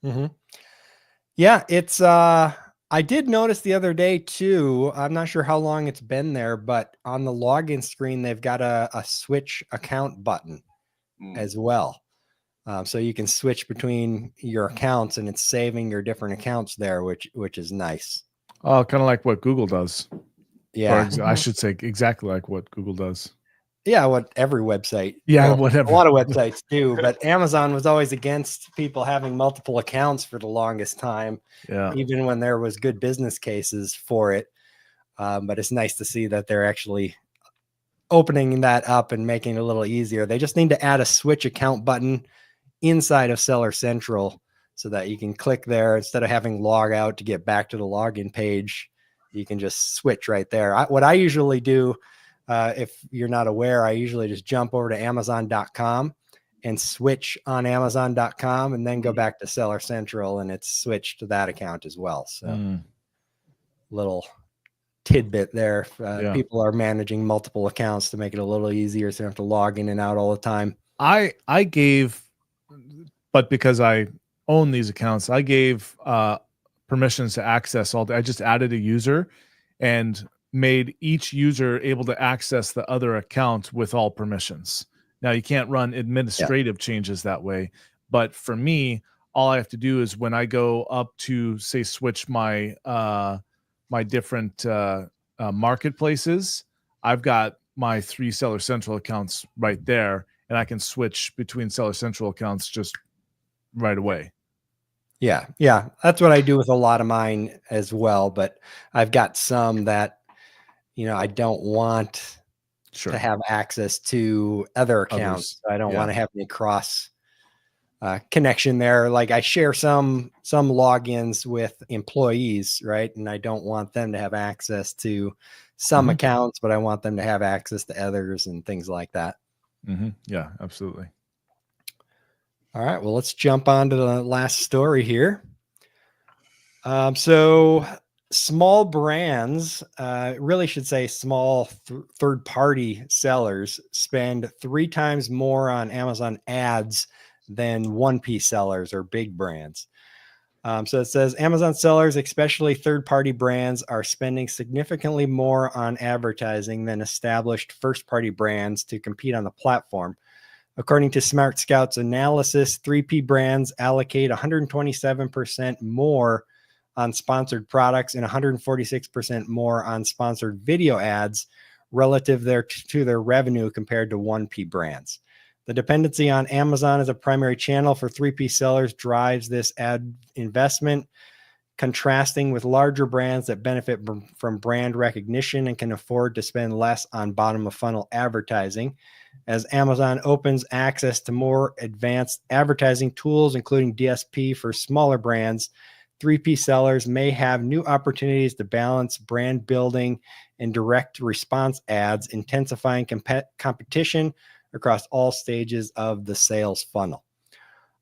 Mm-hmm. Yeah, it's I did notice the other day too. I'm not sure how long it's been there, but on the login screen, they've got a switch account button as well. So you can switch between your accounts, and it's saving your different accounts there, which is nice. Oh, kind of like what Google does. Yeah. Or I should say exactly like what Google does. Yeah, what every website. Yeah, whatever. A lot of websites do, but Amazon was always against people having multiple accounts for the longest time. Yeah. Even when there was good business cases for it. But it's nice to see that they're actually opening that up and making it a little easier. They just need to add a switch account button inside of Seller Central so that you can click there instead of having log out to get back to the login page. You can just switch right there. What I usually do, if you're not aware, I usually just jump over to Amazon.com and switch on Amazon.com and then go back to Seller Central, and it's switched to that account as well. So little tidbit there. People are managing multiple accounts to make it a little easier, so you don't have to log in and out all the time. I gave, but because I own these accounts, I gave permissions to access all. I just added a user and made each user able to access the other account with all permissions. Now you can't run administrative changes that way, but for me, all I have to do is when I go up to say switch my my different marketplaces, I've got my 3 Seller Central accounts right there, and I can switch between Seller Central accounts just right away. Yeah. That's what I do with a lot of mine as well. But I've got some that, I don't want to have access to other accounts. I don't want to have any cross connection there. Like I share some logins with employees, right? And I don't want them to have access to some accounts, but I want them to have access to others and things like that. Yeah, absolutely. All right, well, let's jump on to the last story here. So small brands, really should say small third-party sellers spend 3 times more on Amazon ads than 1P sellers or big brands. So it says Amazon sellers, especially third-party brands, are spending significantly more on advertising than established first-party brands to compete on the platform, According to Smart Scout's analysis, 3P brands allocate 127% more on sponsored products and 146% more on sponsored video ads relative to their revenue compared to 1P brands. The dependency on Amazon as a primary channel for 3P sellers drives this ad investment, contrasting with larger brands that benefit from brand recognition and can afford to spend less on bottom of funnel advertising. As Amazon opens access to more advanced advertising tools, including DSP for smaller brands, 3P sellers may have new opportunities to balance brand building and direct response ads, intensifying competition across all stages of the sales funnel.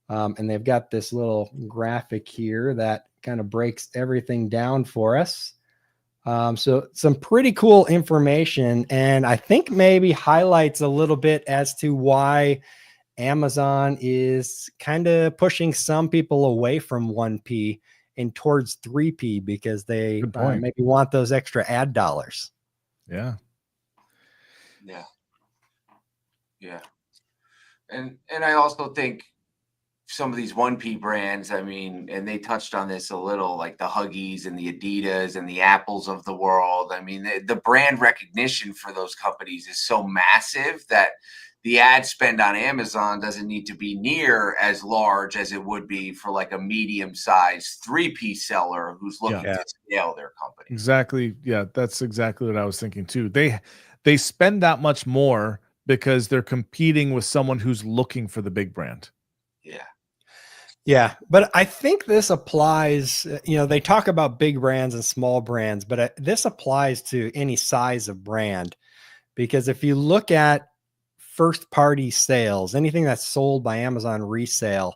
And they've got this little graphic here that kind of breaks everything down for us. So some pretty cool information, and I think maybe highlights a little bit as to why Amazon is kind of pushing some people away from 1P and towards 3P because they maybe want those extra ad dollars. Yeah. And I also think some of these 1P brands, I mean, and they touched on this a little, like the Huggies and the Adidas and the Apples of the world. I mean, the brand recognition for those companies is so massive that the ad spend on Amazon doesn't need to be near as large as it would be for like a medium-sized 3P seller who's looking to scale their company. Exactly. Yeah, that's exactly what I was thinking too. They spend that much more because they're competing with someone who's looking for the big brand. Yeah, but I think this applies, they talk about big brands and small brands, but this applies to any size of brand, because if you look at first party sales, anything that's sold by Amazon resale,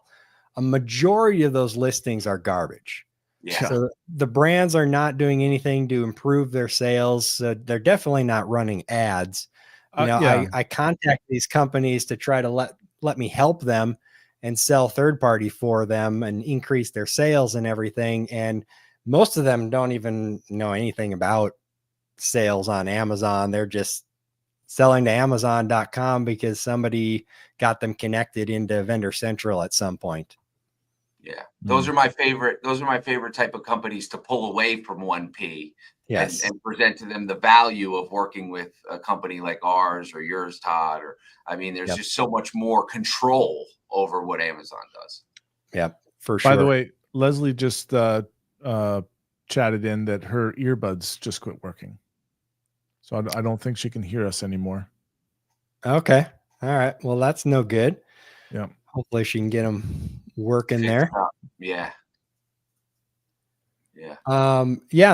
a majority of those listings are garbage. Yeah. So the brands are not doing anything to improve their sales. So they're definitely not running ads. I contact these companies to try to let me help them and sell third party for them and increase their sales and everything. And most of them don't even know anything about sales on Amazon. They're just selling to Amazon.com because somebody got them connected into Vendor Central at some point. Yeah. Those are my favorite type of companies to pull away from 1P. Yes. And present to them the value of working with a company like ours or yours, Todd. Or I mean, there's just so much more control over what Amazon does. Yep, for sure. By the way, Leslie just chatted in that her earbuds just quit working. So I don't think she can hear us anymore. Okay. All right. Well, that's no good. Yeah. Hopefully she can get them working there. Yeah.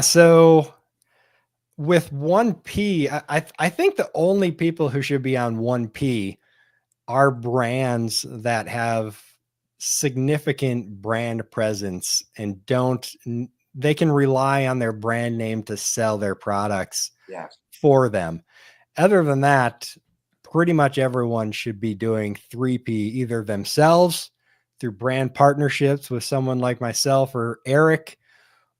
So with 1P, I think the only people who should be on 1P are brands that have significant brand presence and they can rely on their brand name to sell their products for them. Other than that, pretty much everyone should be doing 3P either themselves through brand partnerships with someone like myself or Eric,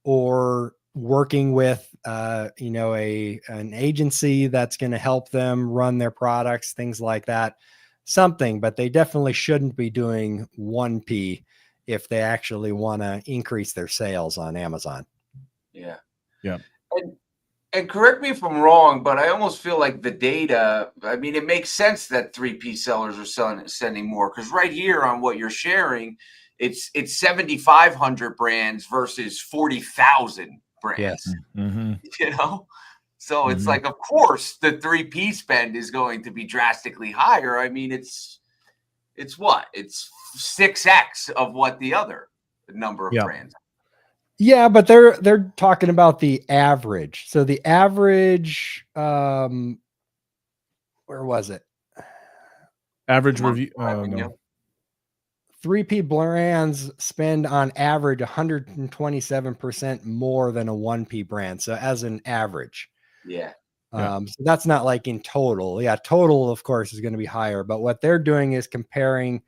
or working with an agency that's going to help them run their products, things like that. Something, but they definitely shouldn't be doing 1P if they actually want to increase their sales on Amazon. Yeah. And correct me if I'm wrong, but I almost feel like the data, I mean, it makes sense that 3P sellers are sending more, because right here on what you're sharing, it's 7,500 brands versus 40,000 brands. Yes. Mm-hmm. So it's like, of course, the 3P spend is going to be drastically higher. I mean, it's what? It's 6x of what the other number of brands. Yeah, but they're talking about the average. So the average, where was it? Average review. No. 3P brands spend on average 127% more than a 1P brand. So as an average. Yeah. So that's not like in total. Yeah, total, of course, is going to be higher. But what they're doing is comparing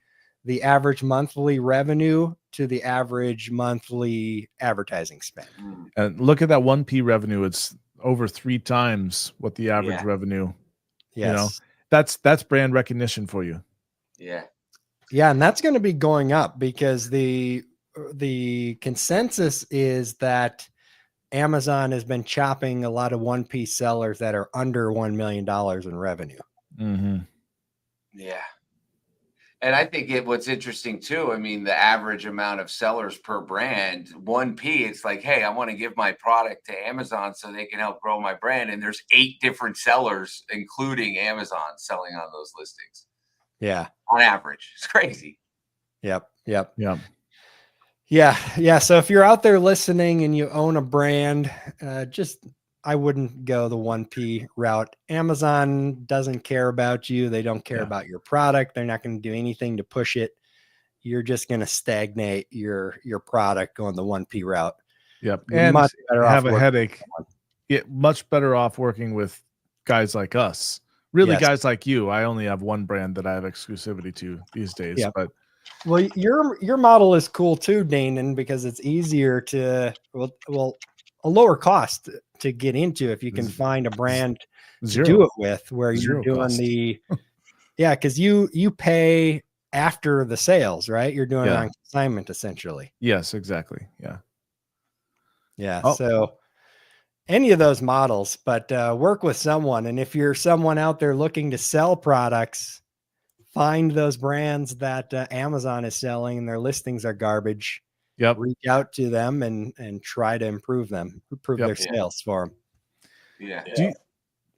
the average monthly revenue to the average monthly advertising spend. And look at that 1P revenue. It's over 3 times what the average revenue. Yes. That's brand recognition for you. Yeah. Yeah, and that's going to be going up because the consensus is that Amazon has been chopping a lot of 1P sellers that are under $1 million in revenue. Mm-hmm. Yeah. And I think what's interesting too, I mean, the average amount of sellers per brand, 1P, it's like, hey, I want to give my product to Amazon so they can help grow my brand. And there's 8 different sellers, including Amazon, selling on those listings. Yeah. On average. It's crazy. Yep. Yeah. So if you're out there listening and you own a brand, I wouldn't go the 1P route. Amazon doesn't care about you. They don't care about your product. They're not going to do anything to push it. You're just going to stagnate your product going the 1P route. Yep. You're and much better have off a headache. Yeah, much better off working with guys like us. Really, guys like you. I only have one brand that I have exclusivity to these days. Yep. But well, your model is cool too, Danon, because it's easier to a lower cost to get into if you can find a brand to do it with, where you're doing because you pay after the sales, right? You're doing it on consignment essentially. Yes, exactly. Yeah. So any of those models, but work with someone. And if you're someone out there looking to sell products, find those brands that Amazon is selling and their listings are garbage. Yep. Reach out to them and try to improve their sales for them. Yeah.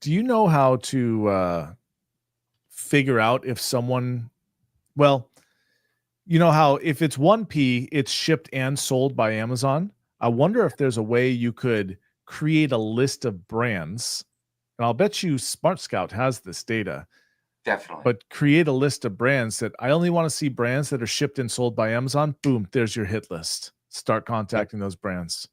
Do you know how to figure out if someone, well, you know how if it's 1P, it's shipped and sold by Amazon. I wonder if there's a way you could create a list of brands, and I'll bet you Smart Scout has this data. Definitely. But create a list of brands that I only want to see brands that are shipped and sold by Amazon. Boom, there's your hit list. Start contacting those brands.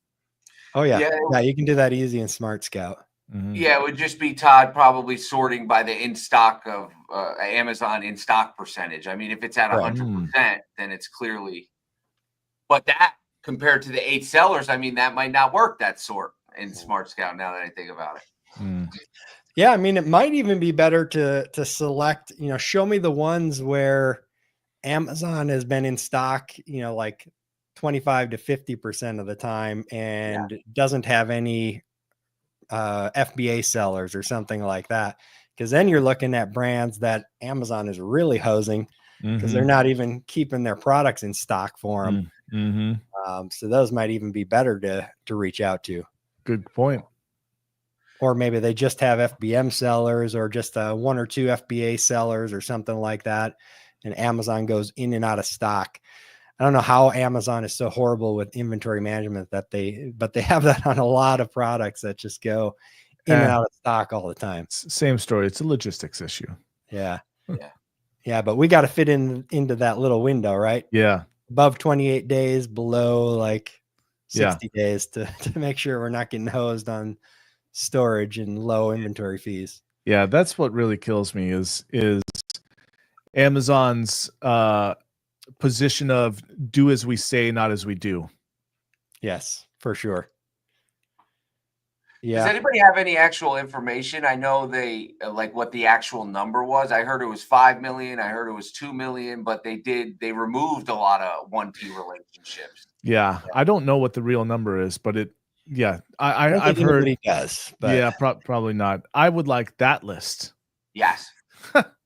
Oh yeah. You can do that easy in Smart Scout. Mm-hmm. Yeah, it would just be Todd probably sorting by the in stock of Amazon in stock percentage. I mean, if it's at 100%, then it's clearly. But that compared to the 8 sellers, I mean, that might not work that sort in Smart Scout. Now that I think about it. Yeah, I mean, it might even be better to select. Show me the ones where Amazon has been in stock. Like 25 to 50% of the time, and doesn't have any FBA sellers or something like that, because then you're looking at brands that Amazon is really hosing because they're not even keeping their products in stock for them. So those might even be better to reach out to. Good point. Or maybe they just have FBM sellers, or just 1 or 2 FBA sellers or something like that, and Amazon goes in and out of stock. I don't know how Amazon is so horrible with inventory management but they have that on a lot of products that just go in and out of stock all the time. Same story. It's a logistics issue. Yeah. But we got to fit into that little window, right? Yeah. Above 28 days, below like 60 days to make sure we're not getting hosed on storage and low inventory fees. Yeah. That's what really kills me is Amazon's, position of do as we say, not as we do. Yes, for sure. Yeah. Does anybody have any actual information? I know they like what the actual number was. I heard it was 5 million. I heard it was 2 million, but they removed a lot of 1P relationships. Yeah. I don't know what the real number is, but I've heard he does, but yeah, probably not. I would like that list. Yes.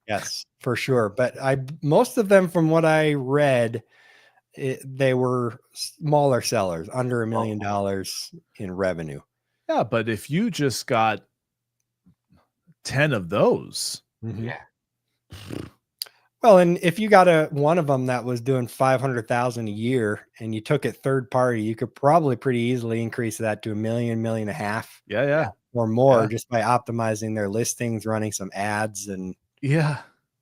Yes, for sure. But most of them, from what I read, they were smaller sellers, under $1 million in revenue. Yeah, but if you just got 10 of those, well, and if you got one of them that was doing 500,000 a year, and you took it third party, you could probably pretty easily increase that to $1 million, $1.5 million, or more, just by optimizing their listings, running some ads, and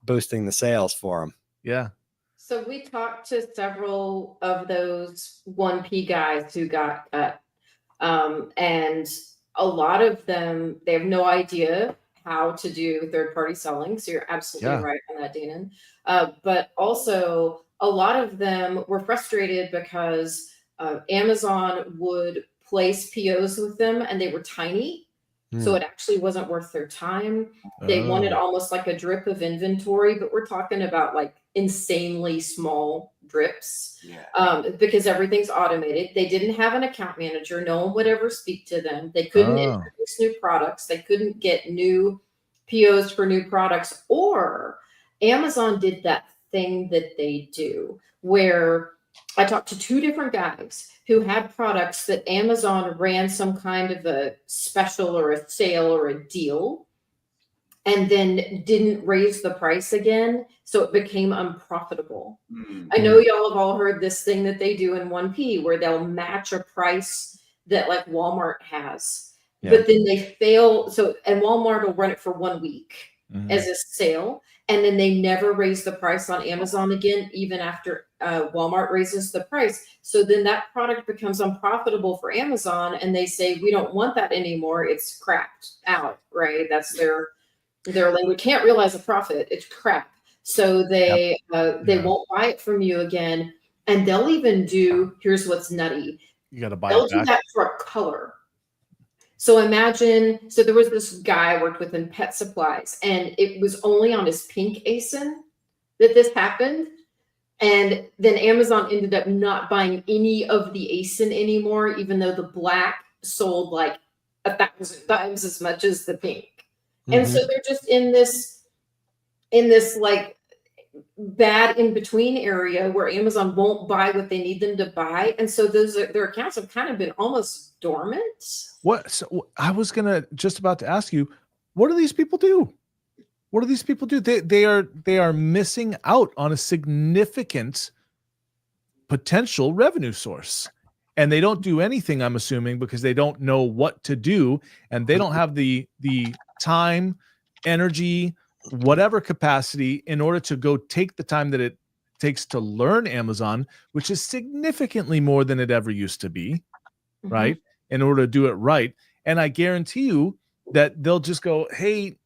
boosting the sales for them. Yeah. So we talked to several of those 1P guys who got cut. And a lot of them, they have no idea how to do third-party selling. So you're absolutely right on that, Danon. But also a lot of them were frustrated because Amazon would place POs with them and they were tiny. So it actually wasn't worth their time. They wanted almost like a drip of inventory, but we're talking about like insanely small drips. Because everything's automated. They didn't have an account manager. No one would ever speak to them. They couldn't introduce new products. They couldn't get new POs for new products. Or Amazon did that thing that they do where I talked to two different guys who had products that Amazon ran some kind of a special or a sale or a deal and then didn't raise the price again. So it became unprofitable. I know y'all have all heard this thing that they do in 1P where they'll match a price that like Walmart has, but then they fail. So, and Walmart will run it for 1 week as a sale. And then they never raise the price on Amazon again, even after Walmart raises the price. So then that product becomes unprofitable for Amazon, and they say, we don't want that anymore. It's crapped out, right? That's their language. Can't realize a profit. It's crap. So they won't buy it from you again. And they'll even do, here's what's nutty. You got to buy They'll it back. do that for a color. So imagine, so there was this guy I worked with in pet supplies, and it was only on his pink ASIN that this happened. And then Amazon ended up not buying any of the ASIN anymore, even though the black sold like 1,000 times as much as the pink. And so they're just in this like bad in between area where Amazon won't buy what they need them to buy. And so their accounts have kind of been almost dormant. So I was just about to ask you, what do these people do? What do these people do? They are missing out on a significant potential revenue source. And they don't do anything, I'm assuming, because they don't know what to do, and they don't have the time, energy, whatever capacity in order to go take the time that it takes to learn Amazon, which is significantly more than it ever used to be, right? In order to do it right. And I guarantee you that they'll just go, hey,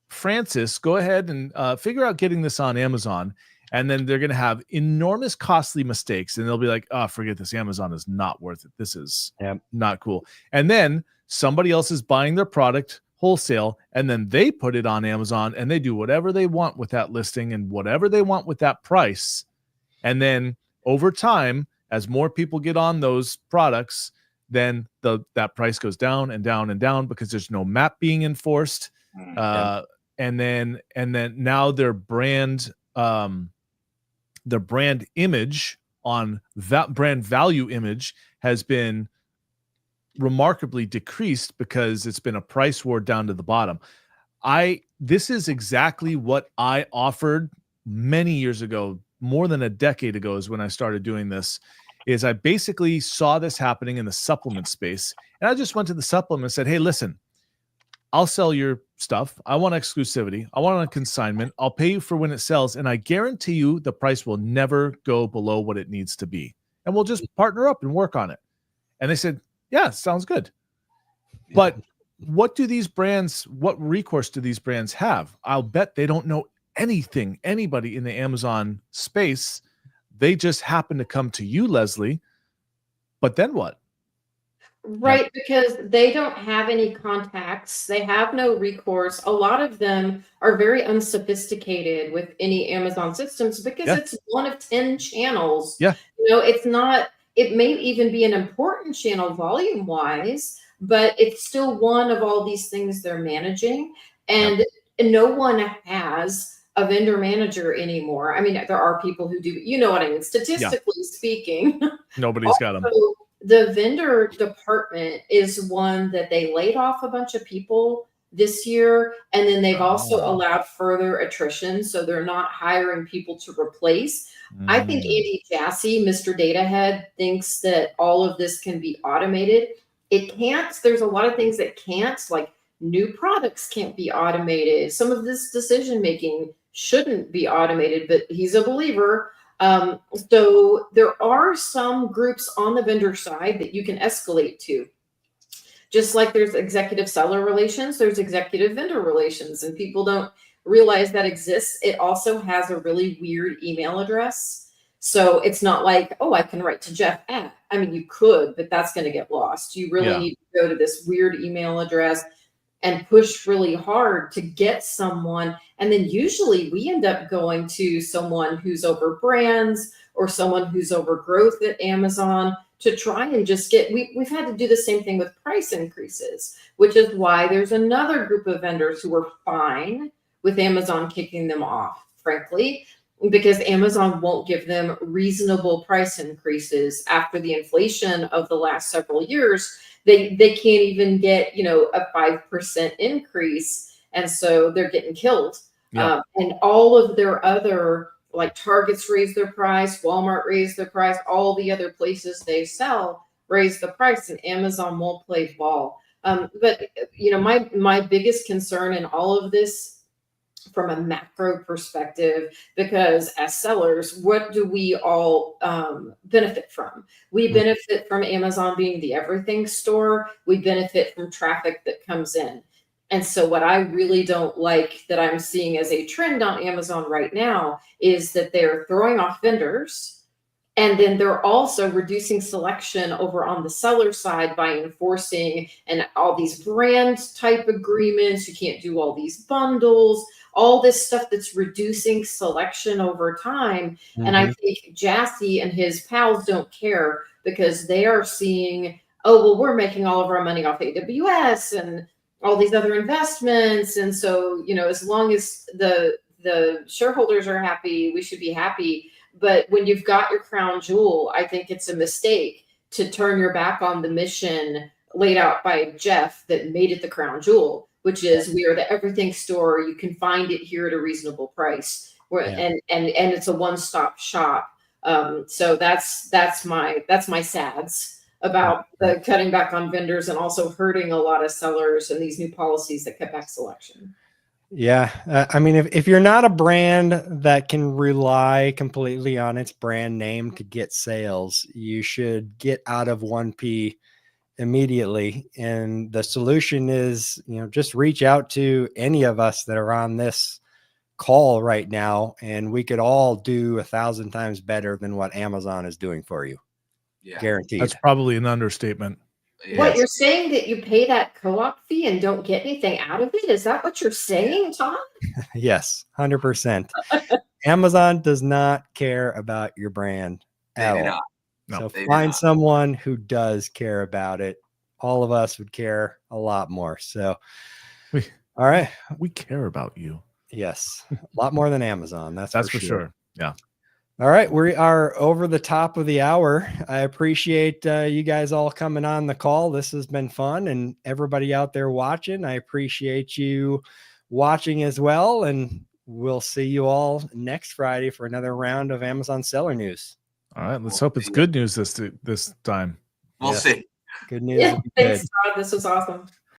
Francis, go ahead and figure out getting this on Amazon. And then they're going to have enormous costly mistakes. And they'll be like, oh, forget this. Amazon is not worth it. This is not cool. And then somebody else is buying their product wholesale, and then they put it on Amazon and they do whatever they want with that listing and whatever they want with that price. And then over time, as more people get on those products, then that price goes down and down and down because there's no map being enforced. And then now their brand image on that brand value image has been remarkably decreased because it's been a price war down to the bottom. This is exactly what I offered many years ago, more than a decade ago is when I started doing this. Is I basically saw this happening in the supplement space, and I just went to the supplement and said, hey, listen, I'll sell your stuff. I want exclusivity. I want a consignment. I'll pay you for when it sells, and I guarantee you the price will never go below what it needs to be, and we'll just partner up and work on it. And they said, yeah, sounds good. But what recourse do these brands have? I'll bet they don't know anybody in the Amazon space. They just happen to come to you, Leslie. But then what? Right, because they don't have any contacts. They have no recourse. A lot of them are very unsophisticated with any Amazon systems because it's one of 10 channels. Yeah. It may even be an important channel volume wise, but it's still one of all these things they're managing. And no one has a vendor manager anymore. I mean, there are people who do, you know what I mean? Statistically speaking, nobody's got them. The vendor department is one that they laid off a bunch of people this year. And then they've also allowed further attrition. So they're not hiring people to replace. I think Andy Jassy, Mr. Data Head, thinks that all of this can be automated. It can't. There's a lot of things that can't, like new products can't be automated. Some of this decision making shouldn't be automated, but he's a believer. So there are some groups on the vendor side that you can escalate to. Just like there's executive seller relations, there's executive vendor relations, and people don't realize that exists. It also has a really weird email address. So it's not like, oh, I can write to Jeff at. I mean, you could, but that's going to get lost. You really need to go to this weird email address. and push really hard to get someone. And then usually we end up going to someone who's over brands or someone who's over growth at Amazon to try and just we've had to do the same thing with price increases, which is why there's another group of vendors who are fine with Amazon kicking them off, frankly, because Amazon won't give them reasonable price increases after the inflation of the last several years. They can't even get, a 5% increase. And so they're getting killed. Yeah. And all of their other, like Target's raised their price, Walmart raised their price, all the other places they sell raise the price, and Amazon won't play ball. But my biggest concern in all of this from a macro perspective, because as sellers, what do we all benefit from? We benefit from Amazon being the everything store. We benefit from traffic that comes in. And so what I really don't like that I'm seeing as a trend on Amazon right now is that they're throwing off vendors, and then they're also reducing selection over on the seller side by enforcing and all these brand type agreements. You can't do all these bundles, all this stuff that's reducing selection over time. And I think Jassy and his pals don't care because they are seeing, oh, well, we're making all of our money off AWS and all these other investments. And so, as long as the shareholders are happy, we should be happy. But when you've got your crown jewel, I think it's a mistake to turn your back on the mission laid out by Jeff that made it the crown jewel, which is we are the everything store. You can find it here at a reasonable price. And it's a one-stop shop. So that's my sads about the cutting back on vendors and also hurting a lot of sellers and these new policies that cut back selection. Yeah. I mean, if you're not a brand that can rely completely on its brand name to get sales, you should get out of 1P immediately. And the solution is, just reach out to any of us that are on this call right now, and we could all do 1,000 times better than what Amazon is doing for you. Yeah. Guaranteed. That's probably an understatement. What, you're saying that you pay that co-op fee and don't get anything out of it? Is that what you're saying, Tom? Yes, 100%. Amazon does not care about your brand at all. No, so find someone who does care about it. All of us would care a lot more. So, all right. We care about you. Yes, a lot more than Amazon. That's for sure. Yeah. All right, we are over the top of the hour. I appreciate you guys all coming on the call. This has been fun, and everybody out there watching, I appreciate you watching as well. And we'll see you all next Friday for another round of Amazon Seller News. All right, let's hope it's good news this time. We'll see. Good news. Yeah, thanks, Todd. This was awesome.